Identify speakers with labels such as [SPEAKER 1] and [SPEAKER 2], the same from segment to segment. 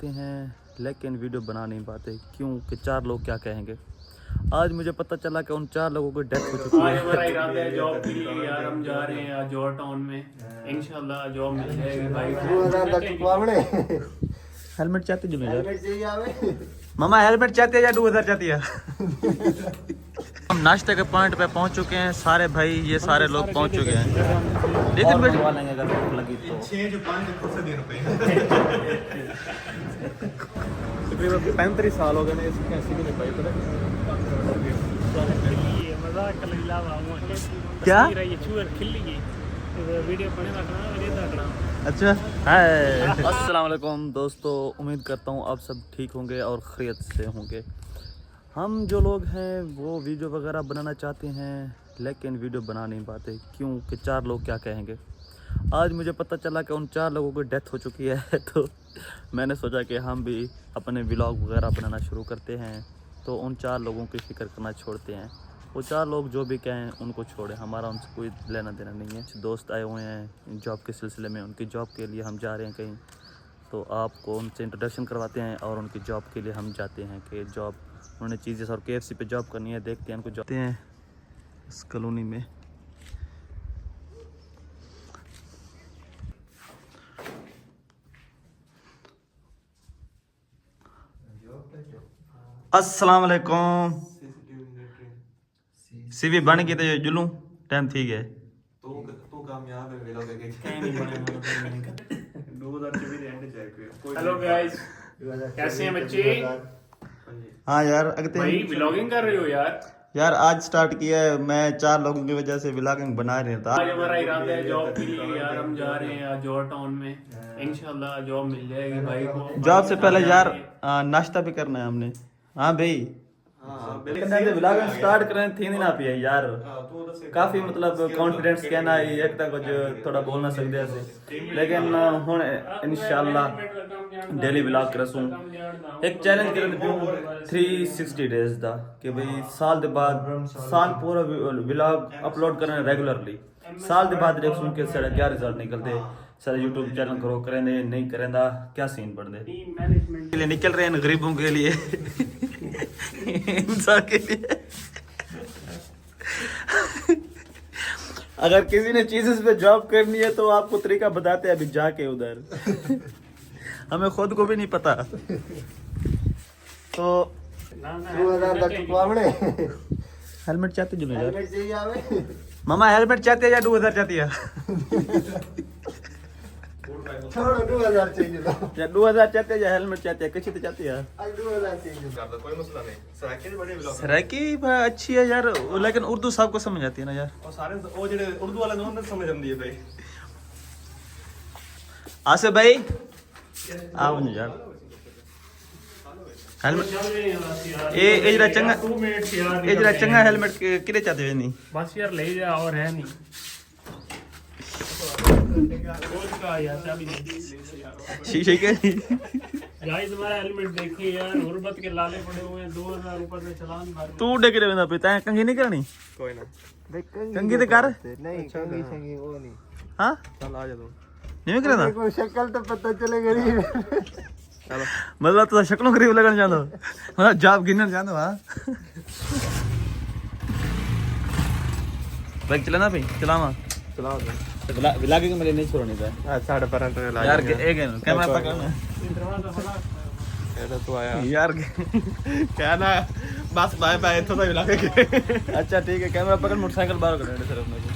[SPEAKER 1] हैं लेकिन वीडियो बना नहीं पाते क्योंकि 4 लोग क्या कहेंगे। आज मुझे पता चला कि उन 4 लोगों की डेथ हो चुकी है।
[SPEAKER 2] आज हमारा इरादा है जॉब के लिए यार, हम जा रहे हैं आज जॉर्ज टाउन में, इंशाल्लाह जॉब मिल जाएगी भाई।
[SPEAKER 3] 2000 तक चुकवावणे
[SPEAKER 1] हेलमेट चाहते जो मेरा
[SPEAKER 3] हेलमेट चाहिए आवे
[SPEAKER 1] मामा हेलमेट चाहते हैं या 2000 चाहती है। हम नाश्ते के पॉइंट पे पहुंच चुके हैं सारे भाई, ये सारे लोग पहुंच चुके हैं। लेकिन मंगवा लेंगे अगर भूख लगी तो।
[SPEAKER 3] 6 जो 5 से दे रुपए
[SPEAKER 1] तकरीबन 35 साल हो गए ने इसके ऐसे भी नहीं पाई पता क्या
[SPEAKER 2] ये चूर खिल्ली वीडियो बने रखना वीडियो रखना।
[SPEAKER 1] अच्छा हाय अस्सलाम वालेकुम दोस्तों, उम्मीद करता हूँ आप सब ठीक होंगे और खैरियत से होंगे। हम जो लोग हैं वो वीडियो वगैरह बनाना चाहते हैं लेकिन वीडियो बना नहीं पाते क्योंकि 4 लोग क्या कहेंगे। आज मुझे पता चला कि उन 4 लोगों की डेथ हो चुकी है तो मैंने सोचा कि हम भी अपने व्लॉग वगैरह बनाना शुरू करते हैं। तो उन 4 लोगों की फिक्र करना छोड़ते हैं। वो 4 लोग जो भी कहें उनको छोड़े, हमारा उनसे कोई लेना देना नहीं है। दोस्त आए हुए हैं जॉब के सिलसिले में, उनकी जॉब के लिए हम जा रहे हैं कहीं, तो आपको उनसे इंट्रोडक्शन करवाते हैं और उनकी जॉब के लिए हम जाते हैं कि जॉब उन्होंने चीज़ें और KFC पे जॉब करनी है, देखते हैं उनको जाते हैं इस कॉलोनी में। अस्सलाम वालेकुम। सीवी बन गई तो जुलूं टाइम ठीक है।
[SPEAKER 3] तू कामयाब है वेलो देखे
[SPEAKER 2] हेलो गाइस, कैसे हैं बच्चे?
[SPEAKER 1] हाँ यार अगते
[SPEAKER 2] भाई व्लॉगिंग कर रहे हो
[SPEAKER 1] यार आज स्टार्ट किया है, मैं 4 लोगों की वजह से व्लॉगिंग बना रहा था।
[SPEAKER 2] आज हमारा इरादा है जॉब के लिए यार, हम जा रहे हैं आज जॉर्ज टाउन में, इंशाल्लाह जॉब मिल जाएगी भाई को।
[SPEAKER 1] जॉब से पहले यार नाश्ता भी करना है हमने। हाँ भाई व्लॉगिंग स्टार्ट करें थी नहीं ना पिया यार, काफी मतलब कॉन्फिडेंस कहना है एक तक कुछ थोड़ा बोलना सकते हैं, लेकिन हुन इंशाल्लाह डेली व्लॉग करसूं। एक चैलेंज कर 360 डेज दा कि भाई साल के बाद साल पूरा व्लॉग अपलोड करना रेगुलरली। साल के बाद देखूं कि साढ़े क्या रिजल्ट निकलते, सारे यूट्यूब चैनल ग्रो करें नहीं करें दा क्या सीन बढ़ दे के लिए निकल रहे हैं गरीबों के लिए इंसान के लिए। अगर किसी ने चीज़ पे जॉब करनी है तो आपको तरीका बताते हैं अभी जाके उधर। हमें खुद को भी नहीं पता। तो
[SPEAKER 3] 2000 तक चुकवावणे
[SPEAKER 1] हेलमेट चाहते जो मेरा
[SPEAKER 3] हेलमेट चाहिए आवे
[SPEAKER 1] मामा हेलमेट चाहते हैं या 2000 चाहती है।
[SPEAKER 3] छोड़ो 2000 चाहिए तो
[SPEAKER 1] या 2000 चाहते हैं या हेलमेट चाहते हैं, किसी तो चाहती है।
[SPEAKER 3] आज 2000 चाहिए कर दो, कोई मसला नहीं। सराकी बड़ी व्लॉग
[SPEAKER 1] सराकी अच्छी है यार, लेकिन उर्दू सबको समझ आती है ना यार।
[SPEAKER 3] और सारे वो जेडे उर्दू वाले ने समझ आंदी है भाई।
[SPEAKER 1] आसिफ भाई आओ ना यार हेलमेट ये जरा चंगा
[SPEAKER 2] 2 मिनट यार,
[SPEAKER 1] ये जरा चंगा हेलमेट किरे चाहते हो नहीं
[SPEAKER 2] बस यार ले जा और है नहीं का यार अभी
[SPEAKER 1] शीशे के
[SPEAKER 2] गाइस हमारा हेलमेट देखिए यार, गुर्बत के लाले पड़े हुए हैं, 2000 ऊपर से चलान मार।
[SPEAKER 1] तू देख रहे बंदा पिता है, कंघी नहीं करनी
[SPEAKER 3] कोई ना
[SPEAKER 1] कंघी तो कर
[SPEAKER 3] नहीं कंगी संगी वो नहीं।
[SPEAKER 1] हाँ
[SPEAKER 3] चल आ जा तू
[SPEAKER 1] नहीं करे ना
[SPEAKER 3] कोई शक्ल तो पता चले गरीब
[SPEAKER 1] चलो मतलब तो शक्लों गरीब लगन जानो मतलब जॉब गिनन जानो। हाँ बाइक चलाना भाई चलावा
[SPEAKER 3] चलाओ
[SPEAKER 1] व्लॉगिंग में नहीं छोड़नी था
[SPEAKER 3] हां 12:30 पे ला
[SPEAKER 1] यार एक कैमरा पकड़ना
[SPEAKER 2] दरवाजा खुला
[SPEAKER 3] ये तू आया
[SPEAKER 1] यार
[SPEAKER 3] क्या ना बस बाय बाय तो इलाके के।
[SPEAKER 1] अच्छा ठीक है कैमरा पकड़, मोटरसाइकिल बाहर कर सर अपने को।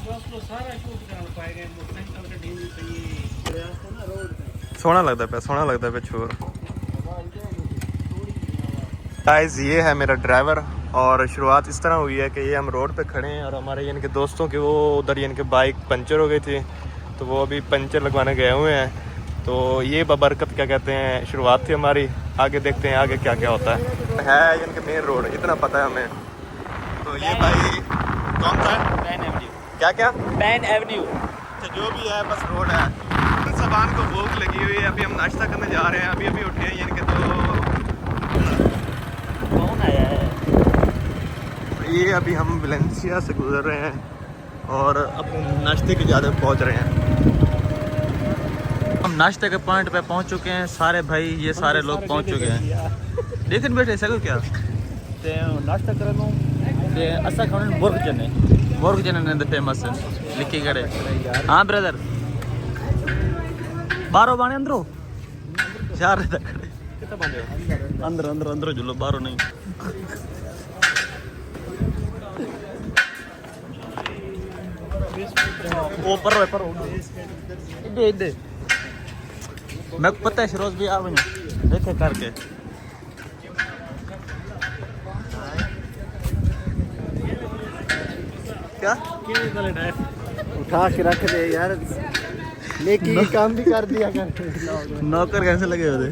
[SPEAKER 2] बस तो सारा शूट कर पाएंगे, मोटरसाइकिल का ढील चाहिए ना रोड।
[SPEAKER 3] सोना लगता है सोना लगता है छोर। गाइस ये है मेरा ड्राइवर और शुरुआत इस तरह हुई है कि ये हम रोड पे खड़े हैं और हमारे यानी कि दोस्तों के वो उधर यानी कि बाइक पंचर हो गई थी तो वो अभी पंचर लगवाने गए हुए हैं। तो ये बबरकत क्या कहते हैं शुरुआत थी हमारी, आगे देखते हैं आगे क्या क्या होता है यानी कि मेन रोड इतना पता है हमें। तो ये भाई कौन सा
[SPEAKER 1] पैन एवेन्यू
[SPEAKER 3] क्या क्या
[SPEAKER 1] पैन एवेन्यू
[SPEAKER 3] जो भी है बस रोड है। सामान को भूख लगी हुई है, अभी हम नाश्ता करने जा रहे हैं, अभी उठे हैं यानी कि तो
[SPEAKER 1] कौन आया है
[SPEAKER 3] ये अभी हम वेलेंसिया से गुजर रहे हैं और अपने नाश्ते की ज़्यादा पहुंच रहे हैं।
[SPEAKER 1] हम नाश्ते के पॉइंट पे पहुंच चुके हैं सारे भाई, ये सारे लोग पहुंच चुके हैं। लेकिन बैठे सको क्या ते नाश्ता कर लूँ ते असा खाने मुर्ग चने ने फेमस है लिखी करे। हाँ ब्रदर बारो बाने अंदरो चार अंदर जुलो बारो नहीं। ओ पर इधे मैं पता है शरोज भी आ बने देखे करके क्या
[SPEAKER 3] उठा के रख दे यार, लेकिन काम भी कर दिया कर।
[SPEAKER 1] नौकर कैसे लगे होते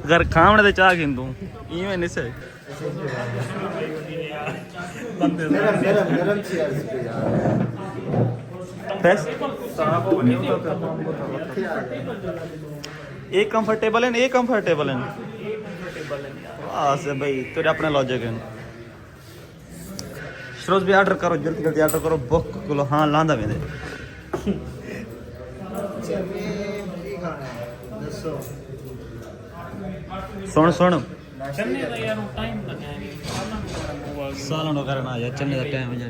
[SPEAKER 1] अगर खामने दे चाह गिन दूं इवें नहीं से
[SPEAKER 3] गरम चेयर पे यार।
[SPEAKER 1] एक कंफर्टेबल है से भाई तेरे अपने लॉजिक है। शरोज भी ऑर्डर करो जल्दी ऑर्डर करो बुक करो। हाँ लांदा में दे सुन सालन करना यार चलने का टाइम हो जाए।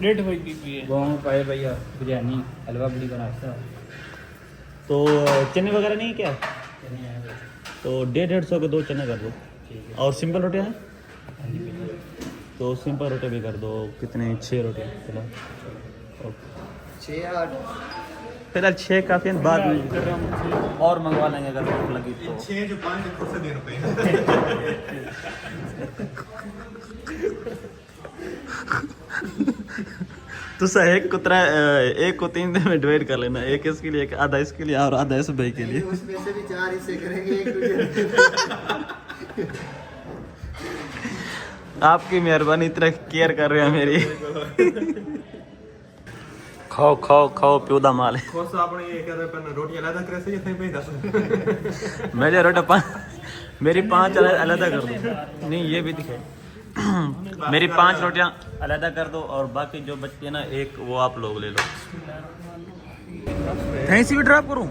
[SPEAKER 2] डेट हुई भी है गाँव पाए भैया बिरयानी हलवा बड़ी बनाता
[SPEAKER 1] तो चने वगैरह नहीं क्या तो 150 के 2 चने कर दो और सिंपल रोटियाँ हैं तो सिंपल रोटी भी कर दो। कितने 6 रोटियाँ फिलहाल 6 काफ़ी है बाद में और मंगवा लेंगे अगर भूख लगी तो।
[SPEAKER 3] 6 जो 5 से दे रुपए
[SPEAKER 1] तो सर एक को 3 दिन में डिवाइड कर लेना, एक इसके लिए, एक आधा इसके लिए और आधा इस भाई के लिए।
[SPEAKER 3] उसमें से भी 4 हिस्से करेंगे एक तुझे।
[SPEAKER 1] आपकी मेहरबानी इतना केयर कर रहे हैं मेरी। खाओ प्योदा माल है।
[SPEAKER 3] रोटी अलग करे से
[SPEAKER 1] मेरे रोटी मेरी 5 अलग कर दो। नहीं ये भी दिखे मेरी 5 रोटियां अलग कर दो और बाकी जो बचती है ना एक वो आप लोग ले लो। कहीं से भी ड्रॉप करूं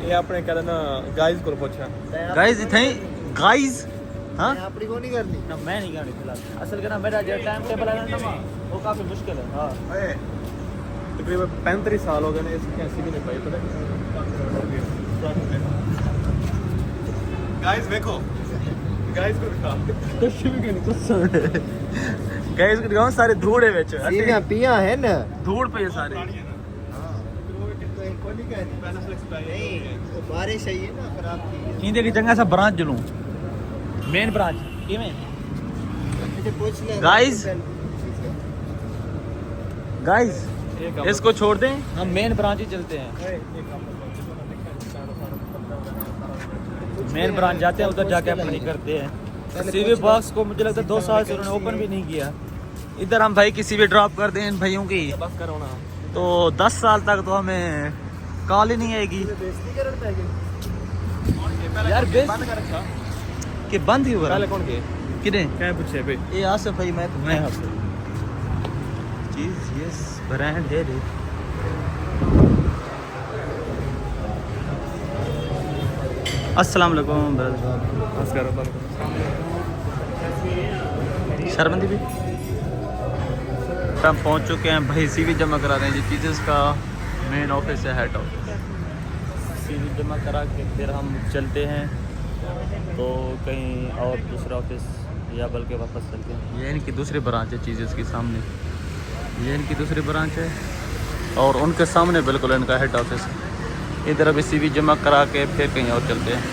[SPEAKER 3] ये आपने कहा ना गाइस को पूछा
[SPEAKER 1] गाइस हाँ
[SPEAKER 3] अपनी को नहीं करनी
[SPEAKER 1] ना मैं नहीं करनी फिलहाल। असल के ना मेरा जो टाइम टेबल है ना वो काफ़ी मुश्किल है। हाँ
[SPEAKER 3] तकरीबन 35 साल हो गए ना इसकी ऐसी भी नहीं पाई पता। गाइस देखो गाइस को दिखा
[SPEAKER 1] कुछ भी गाइस को दिखाओ सारे धूड़ है बेच
[SPEAKER 3] सीधा पिया है ना
[SPEAKER 1] धूड़ पे ये सारे।
[SPEAKER 3] नहीं बारिश है ये ना खराब की
[SPEAKER 1] इंदे की जगह सा ब्रांच जुलूं मेन ब्रांच किवें
[SPEAKER 3] मुझे पूछ ले
[SPEAKER 1] गाइस इसको छोड़ दें हम मेन ब्रांच ही चलते हैं। मेन ब्रांच जाते हैं उधर जाके अपनी करते हैं। सीवी बॉक्स को मुझे लगता है 2 साल से उन्होंने ओपन भी नहीं किया। इधर हम भाई किसी भी ड्रॉप कर दें इन भाइयों की
[SPEAKER 3] बस करो ना
[SPEAKER 1] तो 10 साल तक तो हमें कॉल ही नहीं आएगी यार।
[SPEAKER 3] बंद कर रखा
[SPEAKER 1] कि बंद ही हुआ
[SPEAKER 3] पहले कौन के
[SPEAKER 1] किने
[SPEAKER 3] क्या पूछे भाई
[SPEAKER 1] ये आसिफ भाई मैं आसिफ चीज यस ब्रांड है रे। अस्सलाम वालेकुम
[SPEAKER 3] नमस्कार
[SPEAKER 1] शर्मंदी भी हम पहुंच चुके हैं भाई। सीवी जमा करा रहे हैं जी चीज़ का मेन ऑफिस है हेड ऑफिस। सीवी जमा करा के फिर हम चलते हैं तो कहीं और दूसरा ऑफिस या बल्कि वापस चलते हैं। ये इनकी दूसरी ब्रांच है चीज़ के सामने, ये इनकी दूसरी ब्रांच है और उनके सामने बिल्कुल इनका हेड ऑफिस है। इधर अभी सीवी जमा करा के फिर कहीं और चलते हैं।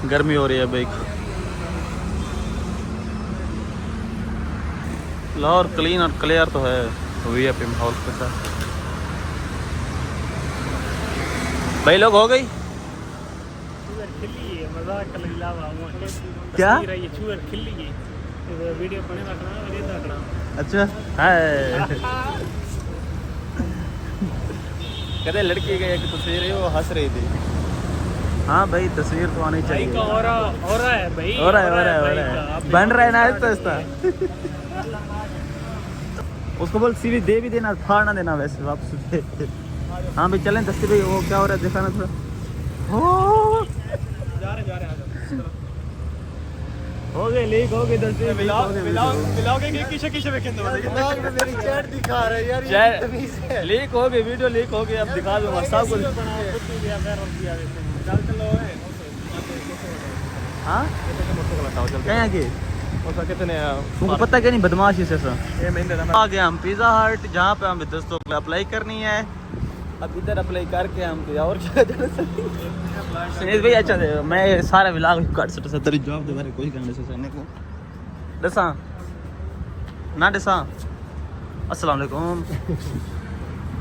[SPEAKER 1] गर्मी हो रही है भाई। लाहौर क्लीन और क्लियर तो है वीआईपी माहौल के साथ। भाई लोग हो गई क्या
[SPEAKER 2] वीडियो बने रखना
[SPEAKER 1] अच्छा है कहते लड़की गए एक तस्वीर है वो हंस रही थी। हाँ भाई तस्वीर तो आनी
[SPEAKER 2] भाई
[SPEAKER 1] चाहिए।
[SPEAKER 2] का हो रहा है भाई,
[SPEAKER 1] हो रहा है
[SPEAKER 2] भाई का।
[SPEAKER 1] बन रहा है ना आहिस्ता आहिस्ता। उसको बोल सीवी दे भी देना, फाड़ ना देना वैसे वापस दे। हाँ भाई चलें दस्ती भाई, वो क्या हो रहा है दिखाना थोड़ा। हो
[SPEAKER 2] जा रहे आ जाओ।
[SPEAKER 1] हो गए लीक हो गए दस्ती भाई,
[SPEAKER 3] मिलाओगे कि किसे किसे वेखेंगे मेरी चैट दिखा रहा है यार, ये तमीज है।
[SPEAKER 1] लीक हो गए, वीडियो लीक हो गई, अब दिखा दूंगा सब कुछ। हाँ कहीं की तुमको पता क्या नहीं बदमाशी से सर। आ गए हम पिज़्ज़ा हट, जहाँ पे हमें दोस्तों को अप्लाई करनी है। अब इधर अप्लाई करके हम क्या और क्या सुनील भाई अच्छा दे, मैं सारा विलाग काट सकता तेरी जॉब दे बारे कोई करने से सहने को दसा ना दसा। अस्सलाम वालेकुम।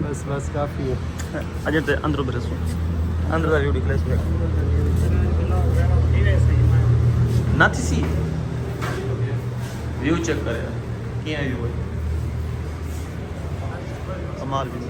[SPEAKER 3] बस काफी है।
[SPEAKER 1] अजय ते अंदर बरसो अंदर दा वीडियो क्लास में ना थी सी व्यू चेक करे क्या व्यू है कमाल भी।